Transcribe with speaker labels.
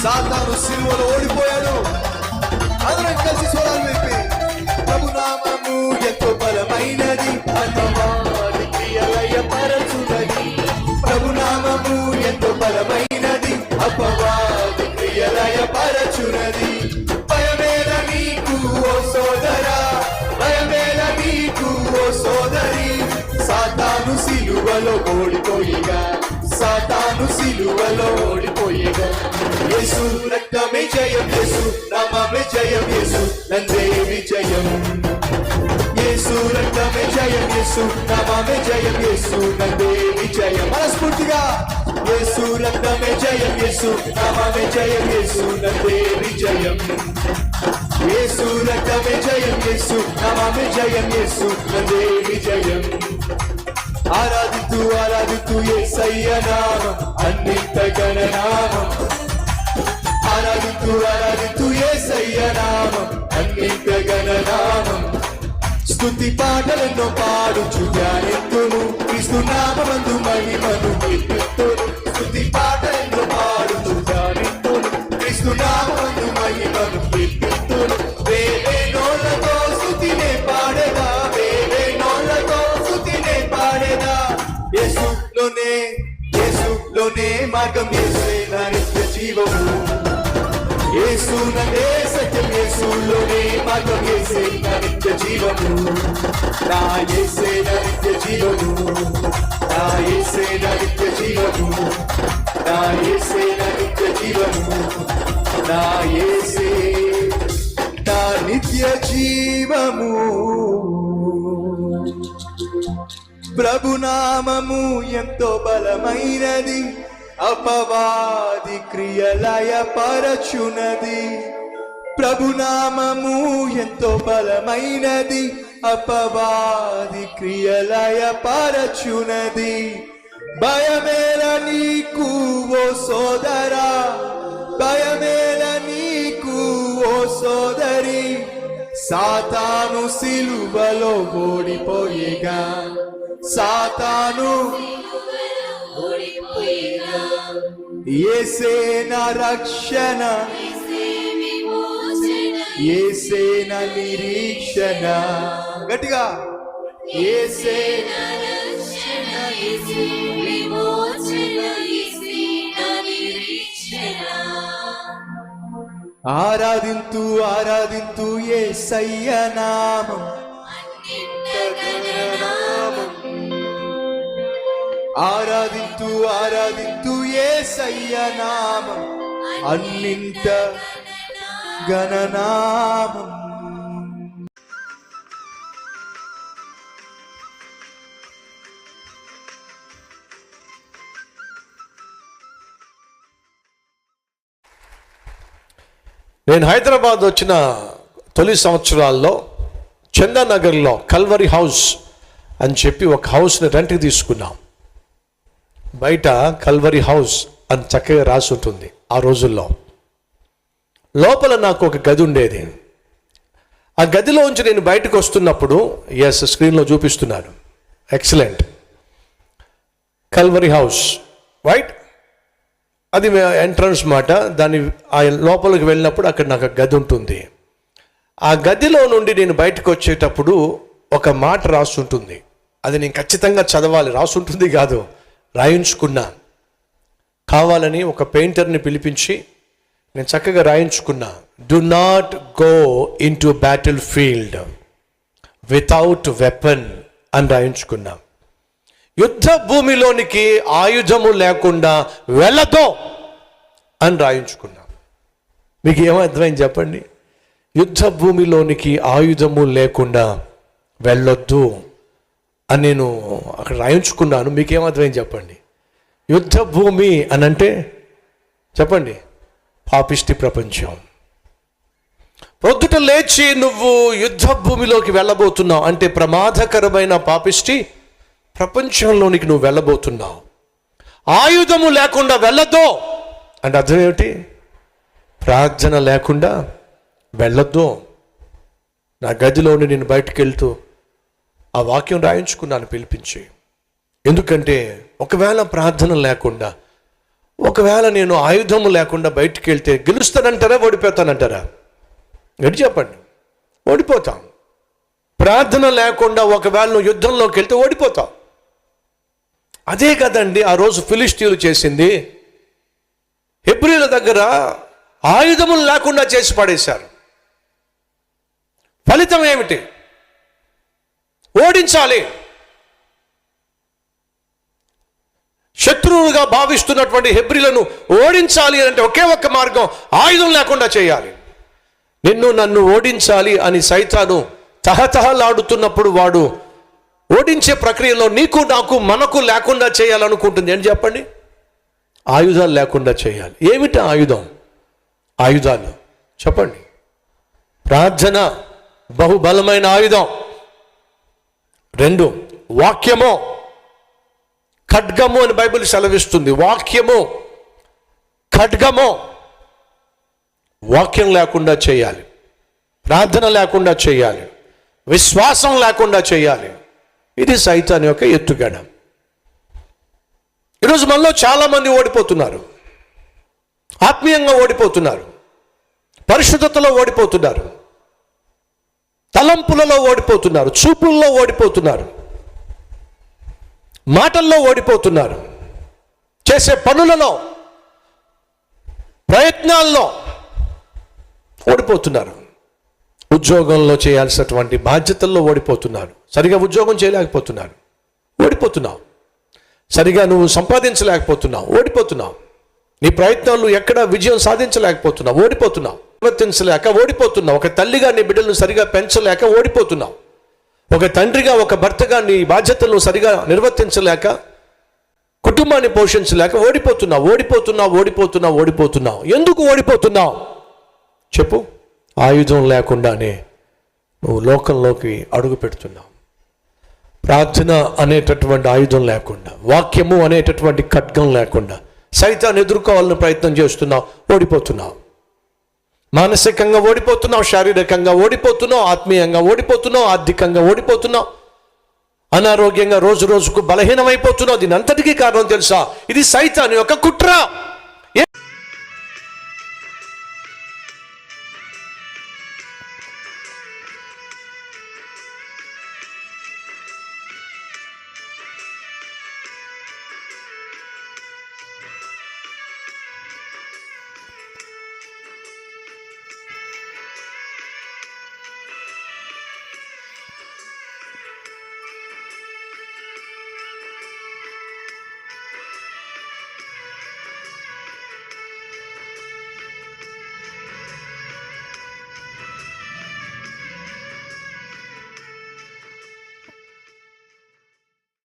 Speaker 1: సాతాను సిలువలో ఓడిపోయాడు. అందరం కలిసి స్వరాలు విప్పి ప్రభు నామము ఎంతో బలమైనది, అపవాది క్రియలయపరచునది. ప్రభు నామము ఎంతో బలమైనది, అపవాది క్రియలయపరచునది. భయమేల నీకు ఓ సోదరా, భయమేల నీకు ఓ సోదరి. సాతాను సిలువలో ఓడిపోయిగా, సాతాను సిలువలో ఓడిపోయిగా. యేసు రక్తమే జయం, యేసు నామమే జయం, యేసు నందే విజయం. యేసు రక్తమే జయం, యేసు నామమే జయం, యేసు నందే విజయం. మనస్ఫూర్తిగా యేసు రక్తమే జయం, యేసు నామమే జయం, యేసు నందే విజయం. యేసు రక్తమే జయం, యేసు నామమే జయం, యేసు నందే విజయం. ఆరాధితూ ఆరాధితూ యేసయ్య నామం అన్నింత ఘననామం. ఆరాధితూ ఆరాధితూ యేసయ్య నామం అన్నింత ఘననామం. స్తుతి పాటలను పాడుచు ధ్యానింతును, క్రీస్తు నామమందు మహిమను కీర్తింతును. స్తుతి పాటలను పాడుచు ధ్యానింతును, క్రీస్తు నామమందు మహిమను కీర్తింతును. వేవేనోళ్ళతో స్తుతినే పాడేదా, వేవేనోళ్ళతో స్తుతినే పాడేదా. యేసులోనే యేసులోనే మార్గం, యేసే నా నిత్య జీవము. యేసు నందే సత్యం, యేసులోనే మార్గం, యేసే నా నిత్య జీవము. నా యేసే నా నిత్య జీవము, నా యేసే నా నిత్య జీవము, నా యేసే నా నిత్య జీవము, నా యేసే నా నిత్య జీవము. ప్రభునామము ఎంతో బలమైనది, అపవాది క్రియలయపరచునది. ప్రభునామము ఎంతో బలమైనది, అపవాది క్రియలయపరచునది. భయమేల నీకు ఓ సోదరా, భయమేల నీకు ఓ సోదరి. సాతాను సిలువలో ఓడిపోయేగా, సాతాను యేసే నా రక్షణ, యేసే నా నిరీక్షణ. గట్టిగా యేసే నా రక్షణ, యేసే విమోచన, యేసే నా నిరీక్షణ. ఆరాధింతు ఆరాధింతు యేసయ్య నామం అన్నింత ఘననామం. ఆరాధింతు ఆరాధింతు యేసయ్య నామం అన్నింత ఘననామం.
Speaker 2: నేను హైదరాబాద్ వచ్చిన తొలి సంవత్సరాల్లో చందానగర్లో కల్వరీ హౌస్ అని చెప్పి ఒక హౌస్ని రెంట్కి తీసుకున్నాం. బయట కల్వరీ హౌస్ అని చక్కగా రాసి ఉంటుంది ఆ రోజుల్లో. లోపల నాకు ఒక గది ఉండేది. ఆ గదిలోంచి నేను బయటకు వస్తున్నప్పుడు, ఎస్ స్క్రీన్లో చూపిస్తున్నాను, ఎక్సలెంట్, కల్వరీ హౌస్ రైట్, అది ఎంట్రన్స్ మాట. దాని ఆ లోపలికి వెళ్ళినప్పుడు అక్కడ నాకు గది ఉంటుంది. ఆ గదిలో నుండి నేను బయటకు వచ్చేటప్పుడు ఒక మాట రాస్తుంటుంది. అది నేను ఖచ్చితంగా చదవాలి, రాస్తుంటుంది కాదు, రాయించుకున్నా. కావాలని ఒక పెయింటర్ని పిలిపించి నేను చక్కగా రాయించుకున్నా. Do not go into battle field without weapon అని రాయించుకున్నా. యుద్ధ భూమిలోనికి ఆయుధము లేకుండా వెళ్ళతో అని రాయించుకున్నా. మీకు ఏమర్థమైంది చెప్పండి? యుద్ధ భూమిలోనికి ఆయుధము లేకుండా వెళ్ళొద్దు అని నేను అక్కడ రాయించుకున్నాను. మీకేమర్థమైంది చెప్పండి? యుద్ధ భూమి అని అంటే చెప్పండి, పాపిష్టి ప్రపంచం. పొద్దుట లేచి నువ్వు యుద్ధ భూమిలోకి వెళ్ళబోతున్నావు అంటే ప్రమాదకరమైన పాపిష్టి ప్రపంచంలోనికి నువ్వు వెళ్ళబోతున్నావు. ఆయుధము లేకుండా వెళ్ళొద్దు అంటే అర్థం ఏమిటి? ప్రార్థన లేకుండా వెళ్ళొద్దు. నా గదిలోని నేను బయటకు వెళ్తూ ఆ వాక్యం రాయించుకున్నాను పిలిపించి. ఎందుకంటే ఒకవేళ ప్రార్థన లేకుండా ఒకవేళ నేను ఆయుధము లేకుండా బయటికి వెళ్తే గెలుస్తానంటారా ఓడిపోతానంటారా? ఎటు చెప్పండి. ఓడిపోతాం. ప్రార్థన లేకుండా ఒకవేళ నువ్వు యుద్ధంలోకి వెళ్తే ఓడిపోతావు. అదే కదండి ఆ రోజు ఫిలిష్తీయులు చేసింది. హెబ్రీల దగ్గర ఆయుధములు లేకుండా చేసి పడేశారు. ఫలితం ఏమిటి? ఓడించాలి. శత్రువులుగా భావిస్తున్నటువంటి హెబ్రీలను ఓడించాలి అంటే ఒకే ఒక్క మార్గం, ఆయుధం లేకుండా చేయాలి. నన్ను ఓడించాలి అని సైతాను తహతహలాడుతున్నప్పుడు వాడు ఓడించే ప్రక్రియలో నీకు నాకు మనకు లేకుండా చేయాలనుకుంటుంది. ఏంటి చెప్పండి? ఆయుధాలు లేకుండా చేయాలి. ఏమిటి ఆయుధం? ఆయుధాలు చెప్పండి. ప్రార్థన బహుబలమైన ఆయుధం. 2 వాక్యము, ఖడ్గము అని బైబిల్ సెలవిస్తుంది. వాక్యము, ఖడ్గము. వాక్యం లేకుండా చేయాలి, ప్రార్థన లేకుండా చేయాలి, విశ్వాసం లేకుండా చేయాలి. ఇది సైతాన్ యొక్క ఎత్తుగడ. ఈరోజు మనలో చాలామంది ఓడిపోతున్నారు. ఆత్మీయంగా ఓడిపోతున్నారు, పరిశుద్ధతలో ఓడిపోతున్నారు, తలంపులలో ఓడిపోతున్నారు, చూపుల్లో ఓడిపోతున్నారు, మాటల్లో ఓడిపోతున్నారు, చేసే పనులలో, ప్రయత్నాల్లో ఓడిపోతున్నారు. ఉద్యోగంలో చేయాల్సినటువంటి బాధ్యతల్లో ఓడిపోతున్నారు. సరిగా ఉద్యోగం చేయలేకపోతున్నారు, ఓడిపోతున్నావు. సరిగా నువ్వు సంపాదించలేకపోతున్నావు, ఓడిపోతున్నావు. నీ ప్రయత్నాలు ఎక్కడ విజయం సాధించలేకపోతున్నావు, ఓడిపోతున్నావు. నిర్వర్తించలేక ఓడిపోతున్నావు. ఒక తల్లిగా నీ బిడ్డలను సరిగా పెంచలేక ఓడిపోతున్నావు. ఒక తండ్రిగా, ఒక భర్తగా నీ బాధ్యతలను సరిగా నిర్వర్తించలేక, కుటుంబాన్ని పోషించలేక ఓడిపోతున్నావు. ఓడిపోతున్నావు. ఎందుకు ఓడిపోతున్నావు చెప్పు? ఆయుధం లేకుండానే నువ్వు లోకంలోకి అడుగు పెడుతున్నావు. ప్రార్థన అనేటటువంటి ఆయుధం లేకుండా, వాక్యము అనేటటువంటి ఖడ్గం లేకుండా సైతాన్ని ఎదుర్కోవాలని ప్రయత్నం చేస్తున్నావు, ఓడిపోతున్నావు. మానసికంగా ఓడిపోతున్నావు, శారీరకంగా ఓడిపోతున్నావు, ఆత్మీయంగా ఓడిపోతున్నావు, ఆర్థికంగా ఓడిపోతున్నావు, అనారోగ్యంగా రోజు రోజుకు బలహీనమైపోతున్నావు. దీని అంతటికీ కారణం తెలుసా? ఇది సైతాను యొక్క కుట్ర.